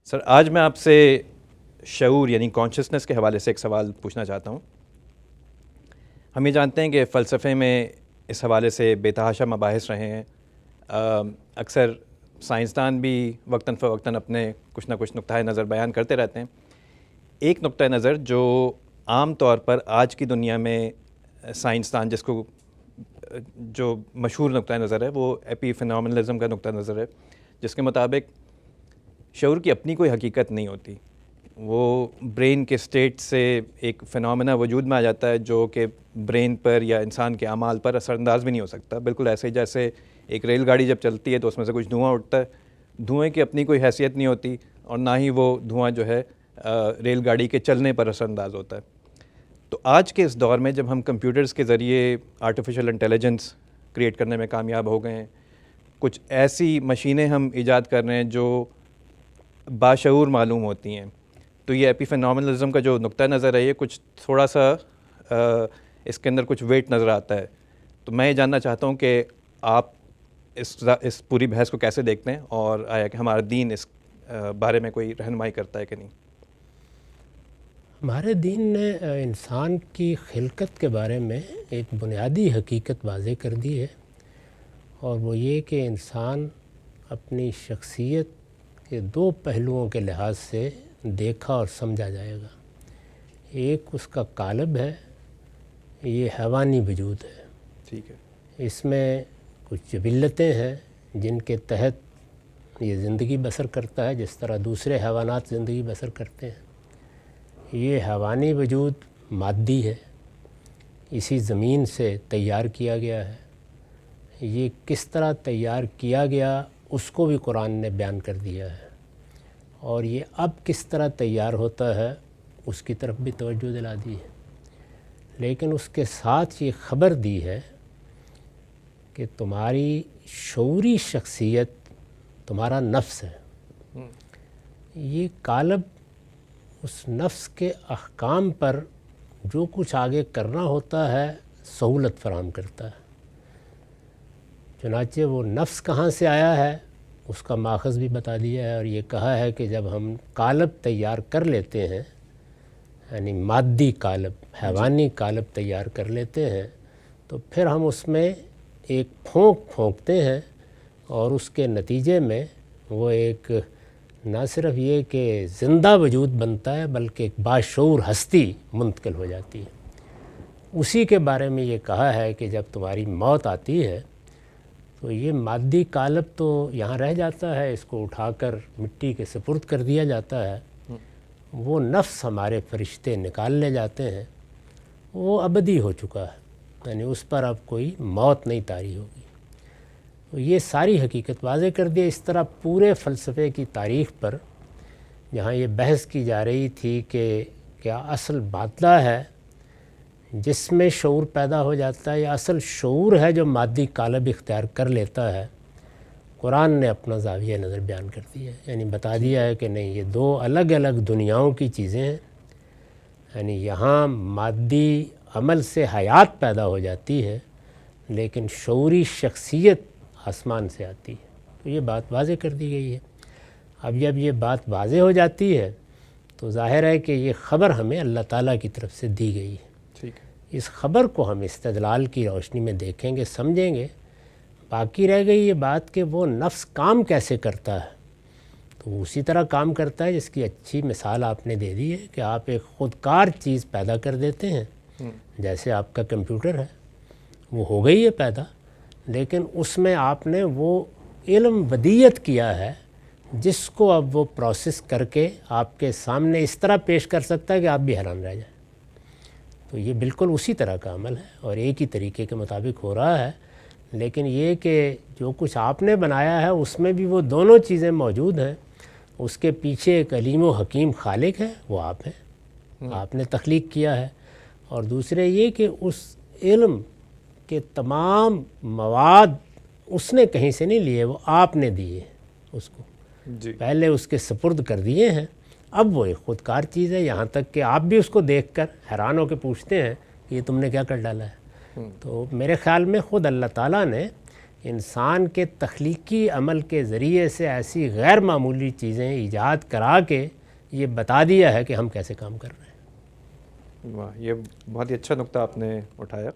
سر آج میں آپ سے شعور یعنی کانشسنس کے حوالے سے ایک سوال پوچھنا چاہتا ہوں. ہم یہ جانتے ہیں کہ فلسفے میں اس حوالے سے بے تحاشا مباحث رہے ہیں. اکثر سائنسدان بھی وقتاً فوقتاً اپنے کچھ نہ کچھ نقطۂ نظر بیان کرتے رہتے ہیں. ایک نقطۂ نظر جو عام طور پر آج کی دنیا میں سائنسدان جس کو جو مشہور نقطۂ نظر ہے وہ ایپی فینومنلزم کا نقطۂ نظر ہے، جس کے مطابق شعور کی اپنی کوئی حقیقت نہیں ہوتی. وہ برین کے سٹیٹ سے ایک فینومینا وجود میں آ جاتا ہے جو کہ برین پر یا انسان کے اعمال پر اثر انداز بھی نہیں ہو سکتا. بالکل ایسے ہی جیسے ایک ریل گاڑی جب چلتی ہے تو اس میں سے کچھ دھواں اٹھتا ہے. دھوئیں کی اپنی کوئی حیثیت نہیں ہوتی اور نہ ہی وہ دھواں جو ہے ریل گاڑی کے چلنے پر اثر انداز ہوتا ہے. تو آج کے اس دور میں جب ہم کمپیوٹرز کے ذریعے آرٹیفیشل انٹیلیجنس کریٹ کرنے میں کامیاب ہو گئے ہیں، کچھ ایسی مشینیں ہم ایجاد کر رہے ہیں جو باشعور معلوم ہوتی ہیں، تو یہ ایپی فینومنلزم کا جو نقطہ نظر ہے یہ کچھ تھوڑا سا اس کے اندر کچھ ویٹ نظر آتا ہے. تو میں یہ جاننا چاہتا ہوں کہ آپ اس پوری بحث کو کیسے دیکھتے ہیں اور آیا کہ ہمارا دین اس بارے میں کوئی رہنمائی کرتا ہے کہ نہیں؟ ہمارے دین نے انسان کی خلقت کے بارے میں ایک بنیادی حقیقت واضح کر دی ہے، اور وہ یہ کہ انسان اپنی شخصیت کے دو پہلوؤں کے لحاظ سے دیکھا اور سمجھا جائے گا. ایک اس کا قالب ہے، یہ حیوانی وجود ہے. ٹھیک ہے. اس میں کچھ جبلتیں ہیں جن کے تحت یہ زندگی بسر کرتا ہے، جس طرح دوسرے حیوانات زندگی بسر کرتے ہیں. یہ حیوانی وجود مادی ہے، اسی زمین سے تیار کیا گیا ہے. یہ کس طرح تیار کیا گیا اس کو بھی قرآن نے بیان کر دیا ہے، اور یہ اب کس طرح تیار ہوتا ہے اس کی طرف بھی توجہ دلا دی ہے. لیکن اس کے ساتھ یہ خبر دی ہے کہ تمہاری شعوری شخصیت تمہارا نفس ہے. یہ قالب اس نفس کے احکام پر جو کچھ آگے کرنا ہوتا ہے سہولت فراہم کرتا ہے. چنانچہ وہ نفس کہاں سے آیا ہے اس کا ماخذ بھی بتا دیا ہے، اور یہ کہا ہے کہ جب ہم قالب تیار کر لیتے ہیں، یعنی مادی قالب، حیوانی قالب تیار کر لیتے ہیں، تو پھر ہم اس میں ایک پھونکتے ہیں، اور اس کے نتیجے میں وہ ایک نہ صرف یہ کہ زندہ وجود بنتا ہے بلکہ ایک باشعور ہستی منتقل ہو جاتی ہے. اسی کے بارے میں یہ کہا ہے کہ جب تمہاری موت آتی ہے تو یہ مادی قالب تو یہاں رہ جاتا ہے، اس کو اٹھا کر مٹی کے سپرد کر دیا جاتا ہے. وہ نفس ہمارے فرشتے نکال لے جاتے ہیں، وہ ابدی ہو چکا ہے، یعنی اس پر اب کوئی موت نہیں طاری ہوگی. تو یہ ساری حقیقت واضح کر دی. اس طرح پورے فلسفے کی تاریخ پر جہاں یہ بحث کی جا رہی تھی کہ کیا اصل باطلہ ہے جس میں شعور پیدا ہو جاتا ہے، یا اصل شعور ہے جو مادی قالب اختیار کر لیتا ہے، قرآن نے اپنا زاویہ نظر بیان کر دیا ہے. یعنی بتا دیا ہے کہ نہیں، یہ دو الگ الگ دنیاؤں کی چیزیں ہیں. یعنی یہاں مادی عمل سے حیات پیدا ہو جاتی ہے، لیکن شعوری شخصیت آسمان سے آتی ہے. تو یہ بات واضح کر دی گئی ہے. اب جب یہ بات واضح ہو جاتی ہے تو ظاہر ہے کہ یہ خبر ہمیں اللہ تعالیٰ کی طرف سے دی گئی ہے. اس خبر کو ہم استدلال کی روشنی میں دیکھیں گے، سمجھیں گے. باقی رہ گئی یہ بات کہ وہ نفس کام کیسے کرتا ہے. تو اسی طرح کام کرتا ہے جس کی اچھی مثال آپ نے دے دی ہے کہ آپ ایک خودکار چیز پیدا کر دیتے ہیں، جیسے آپ کا کمپیوٹر ہے، وہ ہو گئی ہے پیدا، لیکن اس میں آپ نے وہ علم ودیت کیا ہے جس کو اب وہ پروسیس کر کے آپ کے سامنے اس طرح پیش کر سکتا ہے کہ آپ بھی حیران رہ جائیں. تو یہ بالکل اسی طرح کا عمل ہے اور ایک ہی طریقے کے مطابق ہو رہا ہے. لیکن یہ کہ جو کچھ آپ نے بنایا ہے اس میں بھی وہ دونوں چیزیں موجود ہیں. اس کے پیچھے ایک علیم و حکیم خالق ہے، وہ آپ ہیں، آپ نے تخلیق کیا ہے. اور دوسرے یہ کہ اس علم کے تمام مواد اس نے کہیں سے نہیں لیے، وہ آپ نے دیے اس کو. پہلے اس کے سپرد کر دیے ہیں، اب وہ ایک خودکار چیز ہے. یہاں تک کہ آپ بھی اس کو دیکھ کر حیران ہو کے پوچھتے ہیں کہ یہ تم نے کیا کر ڈالا ہے. تو میرے خیال میں خود اللہ تعالیٰ نے انسان کے تخلیقی عمل کے ذریعے سے ایسی غیر معمولی چیزیں ایجاد کرا کے یہ بتا دیا ہے کہ ہم کیسے کام کر رہے ہیں۔ واہ، یہ بہت ہی اچھا نقطہ آپ نے اٹھایا۔